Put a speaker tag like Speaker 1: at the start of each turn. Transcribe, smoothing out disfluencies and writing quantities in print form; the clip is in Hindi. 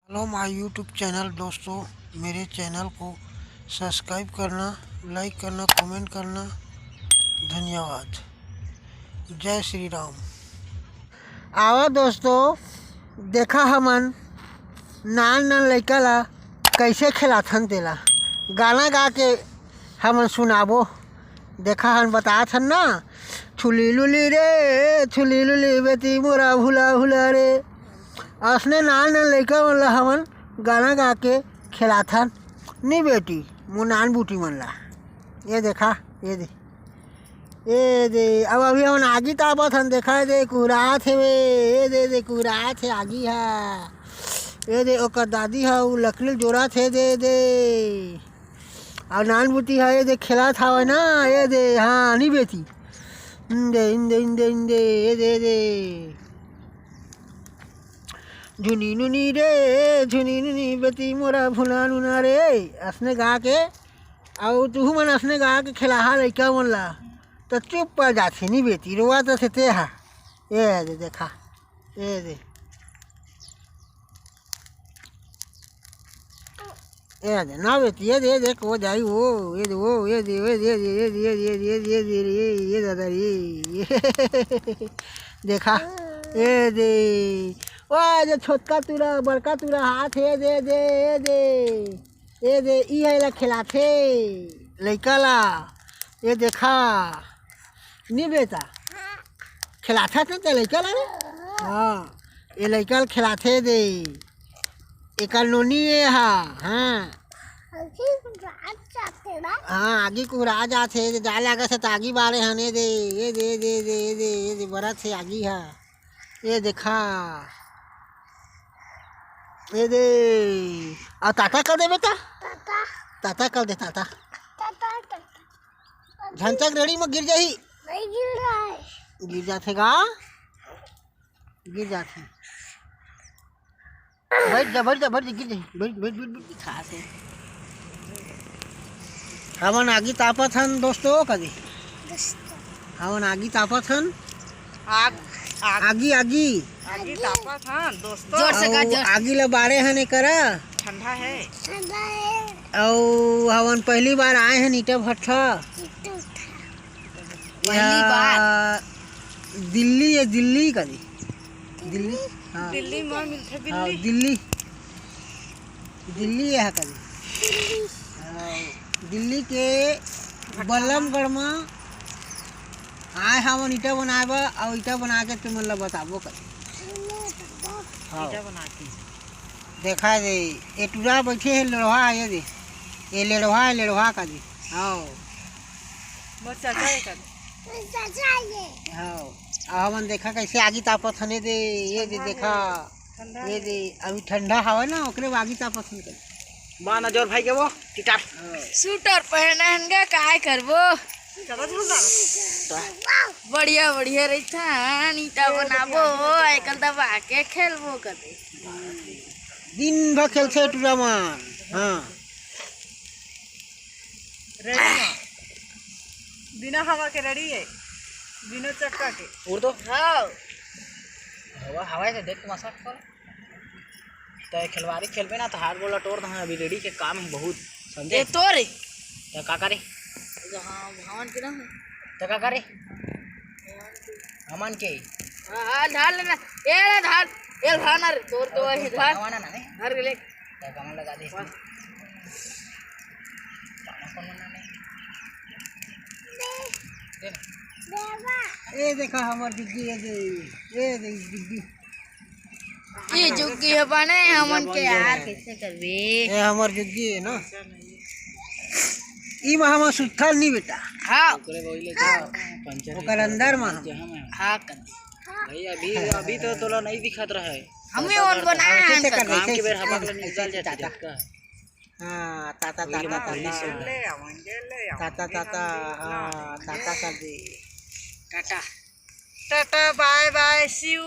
Speaker 1: हेलो माय यूट्यूब चैनल दोस्तों, मेरे चैनल को सब्सक्राइब करना, लाइक करना, कमेंट करना। धन्यवाद। जय श्री राम। आओ दोस्तों, देखा हमन नान नान लइका ला कैसे खिलाथन तेला गाना गा के हमन सुनाबो। देखा हन बतात हन ना, छुली लुली रे छुली लुली बेटी मोरा भुला भुला रे। असने नान नान लइका मन ला हमन गाना गा के खिलाथन नी बेटी मो नान बूटी मन ला। ये देखा, ये दे अब अभी हमन आगी तापत हन। देखा दे कुरात हे वे, ये दे कुरात है आगी हा। ये दे ओकर दादी हा उ लकड़ी जोड़त हे। दे और नान बूटी हा ये दे खिलात हवे ना। ये दे हाँ नी बेटी इंदे इंदे इंदे इंदे ये दे झुनी नुनी रे झुनी नुनी बेटी मोरा भुला नुना रे। असने गा के और तुहू मन असने गा के खिलाहा लइका मन ला तो चुप पड़ जाथे नी बेटी, रोआ तो से हा। ये दे देखा, ये दे ना बेटी, ये दे को जाई वो, ये दे वो, ये दे ये दे ये दे ये दे ये दे ये दे ये दादा ये देखा, ये दे वाह जो छोटका तुरा बड़का तुरा हाथ है। दे ई है ला खिलाथे लइका ला। ये देखा नी बेटा खिलाथा थे लइका ला रे। हाँ ये लइका खिलाथे दे एकर नोनी ये हाँ आगी कुरा जाथे जा लगा से आगी बारे हने दे। ये दे बड़ा से आगी हा। ये देखा, ये दे और ताता कर दे बेटा, ताता कर दे ताता। झंचक रेड़ी में गिर जाही, गिर जाथे गा, गिर जाथे। बैठ जा गिर जाही, बैठ खास है। हमन आगी तापत हन दोस्तों, कदी हमन आगी तापत हन। आगी
Speaker 2: तापत हन दोस्तों।
Speaker 1: जोर से जोर। आगी ला बारे हने करा
Speaker 2: ठंडा है।
Speaker 1: और हमन पहली बार आए हैं ईटा भट्ठा।
Speaker 2: पहली बार
Speaker 1: दिल्ली है, दिल्ली कदी दिल्ली हाँ
Speaker 2: दिल्ली में मिलथे
Speaker 1: हाँ दिल्ली है कदी दिल्ली के बल्लभगढ़ में आए हमन ईटा बनाए और ईटा बना के तुमन ला बताबो कर।
Speaker 2: ईटा बनाती
Speaker 1: देखा दे ये टूरा बैठे है लेढ़वा। ये लेढ़वा का दे। हाँ
Speaker 2: मोर चाचा है कर
Speaker 1: हाँ हमन देखा कैसे आगी तापत हने दे। ये दे देखा, ये दे अभी ठंडा हवा ना ओकरे आगी तापत हन कर।
Speaker 2: मां नजर भाई के वो टिकार सूटर पहनगा काय करबो। बढ़िया बढ़िया रहता ईटा बनाबो एकल दबा के खेलबो कदे
Speaker 1: दिन भर खेलते टूरा मन। हाँ
Speaker 2: बिना हवा के रेडी है, बिना चक्का के उड़ दो। हाँ हवा से देख मसाक कर तो खिलवाड़ी खेलबे ना तो हाथ गोला तोड़ दे। अभी रेडी के काम है बहुत समझे तोरे तो का करे। हाँ भवन के ना तो का करे हमन के हां ढाल लेना ये ढाल ये ढाल तोड़ तो है ढाल वाना ना हर ले तो कमल लगा दे पाना कौन ना
Speaker 1: ये देखा हमार डिग्गी ये डिग्गी
Speaker 2: ये जुग्गी है बने हमन के यार कैसे करबे।
Speaker 1: ये हमार डिग्गी है ना, ई में हम सुथल नहीं बेटा।
Speaker 2: हाँ
Speaker 1: ओकर अंदर में
Speaker 2: हाँ कर
Speaker 3: भाई अभी तो तोला नहीं दिखत रहा है।
Speaker 2: हमें और बनाए हैं
Speaker 3: काम के बेर हवा के निकल जाता है।
Speaker 1: हाँ ताता कर दे।
Speaker 2: टाटा टाटा बाय बाय सी यू।